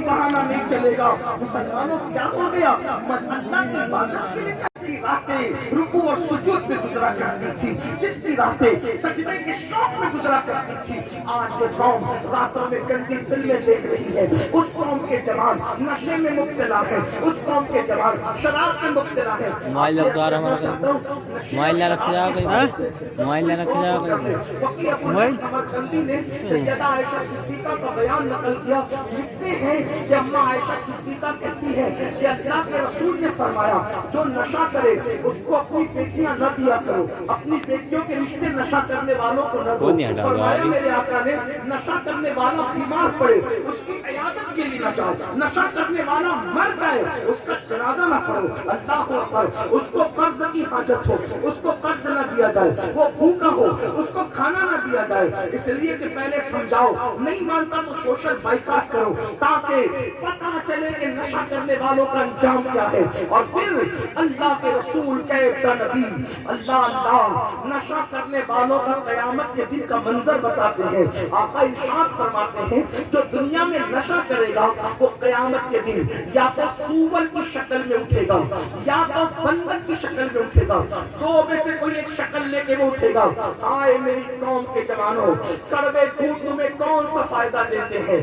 बहाना नहीं चलेगा। मुसलमानों क्या हो गया, अल्लाह की इबादत के लिए जिसकी रातें रुकू और सुजूद में गुजरा करती थी, जिसकी रातें सजदे के शौक में गुजरा करती थी, आज वो कौम रातों में गंदी फिल्में देख रही है। उस कौम के जवान नशे में मुब्तला है, उस कौम के जवान शराब में मुब्तला है। मोबाइल रख दो, मोबाइल रख जाओ, मोबाइल रख जाओ। समरकंदी ने सैयदा आयशा सिद्दीका का बयान नकल किया, लिखते हैं कि अम्मा आयशा सिद्दीका कहती है कि अल्लाह के रसूल ने फरमाया, जो नशा करे उसको अपनी बेटियां न दिया करो, अपनी बेटियों के रिश्ते नशा करने वालों को न दो। फरमाया मेरे आका ने, नशा करने वाला बीमार पड़े उसकी इयादत के लिए न जाओ, नशा करने वाला मर जाए उसका जनाजा न पढ़ो, अल्लाह अकबर, उसको कर्ज की हाजत हो उसको कर्ज न दिया जाए, वो भूखा हो उसको खाना न दिया जाए, इसलिए कि पहले समझाओ, नहीं मानता तो सोशल बाइकाट करो, ताकि पता चले कि नशा करने वालों का अंजाम क्या है। और फिर अल्लाह के रसूल कहता नबी अल्लाह अल्लाह नशा करने वालों का कयामत के दिन का मंजर बताते हैं। आका इरशाद फरमाते हैं, जो दुनिया में नशा करेगा वो कयामत के दिन या तो सूअर की शक्ल में उठेगा या तो बंदर की शक्ल में उठेगा, दो में से कोई एक शक्ल लेके वो उठेगा। आए मेरी कौम के जवानों, कड़वे दूध में कौन सा फायदा देते हैं।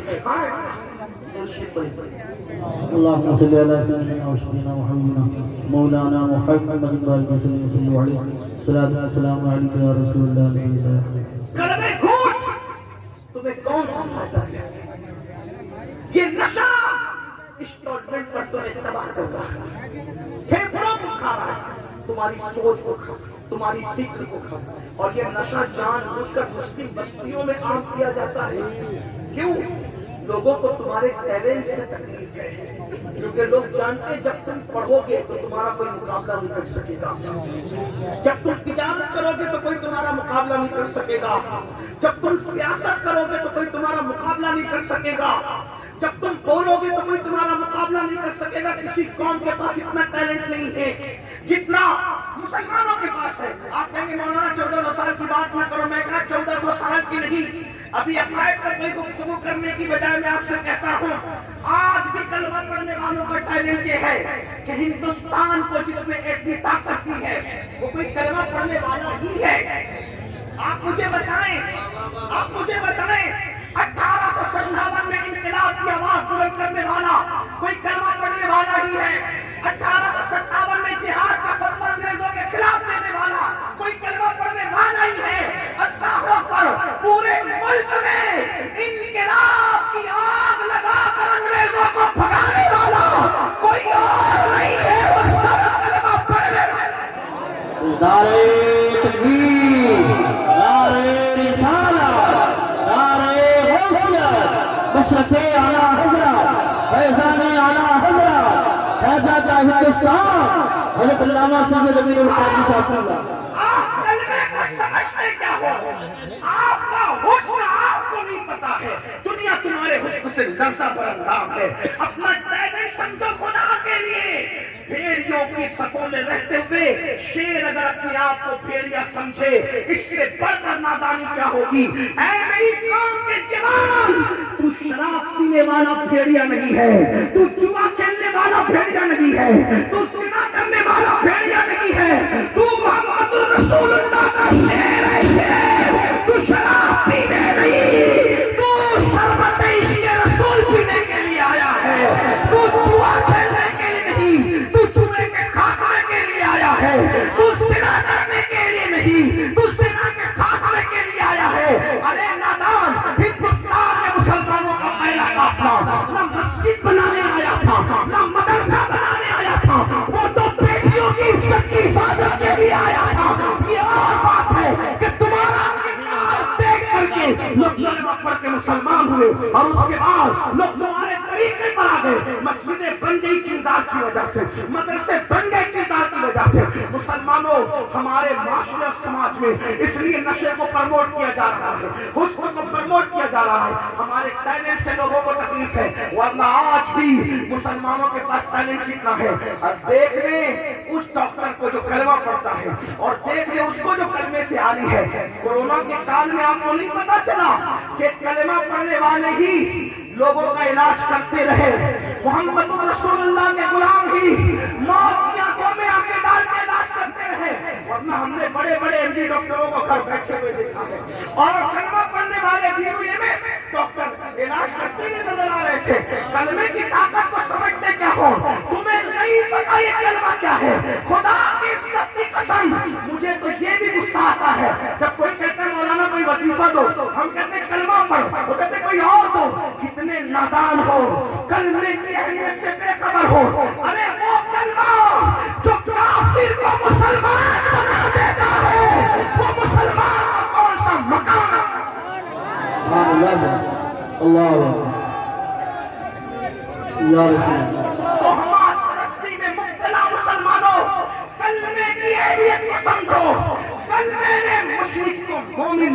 اللهم صل على سيدنا وشفينا محمد مولانا محمد وسلم عليه الصلاة والسلام عليك يا رسول الله. कड़वे घूंट तुम्हें कौन सा फायदा है? ये नशा इंस्टॉलमेंट पर तुम्हें तबाह कर रहा है, फेफड़ों को खा रहा है, तुम्हारी सोच को खा, तुम्हारी फिक्र को खा। और ये नशा जानबूझकर मुस्लिम बस्तियों में आम किया जाता है। क्यों? लोगों को तुम्हारे टैलेंट से तकलीफ है, क्योंकि लोग जानते हैं जब तुम पढ़ोगे तो तुम्हारा कोई मुकाबला नहीं कर सकेगा, जब तुम तिजारत करोगे तो कोई तुम्हारा मुकाबला नहीं कर सकेगा, जब तुम सियासत करोगे तो कोई तुम्हारा मुकाबला नहीं कर सकेगा, जब तुम बोलोगे तो कोई तुम्हारा मुकाबला नहीं कर सकेगा। किसी कौम के पास इतना टैलेंट नहीं है जितना मुसलमानों के पास है। आप कहेंगे मौलाना 1400 साल की बात ना करो, मैं कहा 1400 साल की नहीं, अभी अकायद पर कोई गुफ्तगू करने की बजाय मैं आपसे कहता हूँ, आज भी कलमा पढ़ने वालों का टैलेंट ये है कि हिंदुस्तान को जिसमें इतनी ताकत दी है वो कोई कलमा पढ़ने वाला ही है। आप मुझे बताएं 1857 में इंकलाब की आवाज बुलंद करने वाला कोई कलमा पढ़ने वाला ही है। 1857 में जिहाद का फतवा अंग्रेजों के खिलाफ देने वाला कोई कलमा पढ़ने वाला ही है। अल्लाह अकबर, पूरे मुल्क में इंकलाब की आग लगाकर अंग्रेजों को भगाने वाला कोई और नहीं है, वो सब कलमा पढ़ने वाला। नारे तकबीर, नारे रिसालत, नारे गौसियत, मशरक़े आला हज़रत, फैज़ाने आला हज़रत, शाहजहाँ हिंदुस्तान, हज़रत अल्लामा सैयद अमीर उल-कादरी साहब। आप कलमे को समझते क्या हो? आपका हुस्न आपको नहीं पता है, दुनिया तुम्हारे हुस्न से लर्ज़ा बरंदाम है। अपना टैलेंट समझो खुदा के लिए। भेड़ियों की सफों में रहते हुए शेर अगर अपने आप को भेड़िया समझे, इससे बढ़कर नादानी क्या होगी? ऐ मेरी कौम के जवान, तू शराब पीने वाला भेड़िया नहीं है, तू जुआ खेलने वाला भेड़िया नहीं है, तू ज़िना करने वाला भेड़िया नहीं है, तू मोहम्मद रसूलुल्लाह का शेर है, शेर। तू शराब पीने नहीं, तू शरबत इश्क़ रसूल पीने के लिए आया है, तू जुआ खेलने के लिए नहीं, तू जुए के खात्मे के लिए आया है, तू ज़िना करने के लिए नहीं, तू ज़िना के खात्मे के लिए आया है। अरे नादान, हिंदुस्तान में मुसलमानों का पहला काफिला ना मस्जिद बनाने आया था, ना मदरसा बनाने आया था, वो तो बेटियों की इज्जत की हिफाजत के लिए आया था। ये और बात है कि तुम्हारा किरदार देख करके लोग कलमा पढ़ के मुसलमान हुए और उसके बाद लोग तुम्हारे तरीके पर आ गए। मस्जिदें बन गई किरदार की वजह से, मदरसे बन गए किरदार की वजह से। मुसलमानों, हमारे माशरे और समाज में इसलिए नशे को प्रमोट किया जा रहा है, हुस्न को प्रमोट किया जा रहा है, हमारे टैलेंट से लोगों को तकलीफ है। वरना आज भी मुसलमानों के पास टैलेंट कितना है। अब देख ले उस डॉक्टर को जो कलमा पढ़ता है और देख ले उसको जो कलमे से आली है। कोरोना के काल में आपको नहीं पता चला कि कलमा पढ़ने वाले ही लोगों का इलाज करते रहे। मोहम्मद रसूलुल्लाह के गुलाम ही मौत की आंखों में आंखें डाल के इलाज करते रहे, वरना हमने बड़े बड़े एमडी डॉक्टरों को घर बैठे हुए देखा है। और कलमा पढ़ने वाले बीयूएमएस डॉक्टर इलाज करते हुए नजर आ रहे थे। कलमे की ताकत को समझते क्या हो? तुम्हें नहीं पता ये कलमा क्या है? खुदा की सच्ची कसम, मुझे तो ये भी गुस्सा आता है जब कोई कहता है मौलाना कोई वजीफा दो, हम कहते हैं कलमा पढ़ो, वो कहते कोई और दो। कितने नादान हो, कलमे की अहमियत से बेखबर हो। अरे वो कलमा जो काफिर को मुसलमान बना देता है, वो मुसलमान का कौन सा मकाम? तो हमारी परस्ती में मुब्तला मुसलमानों, कलमे की अहमियत को समझो। कलमे ने मुशरिक को मोमिन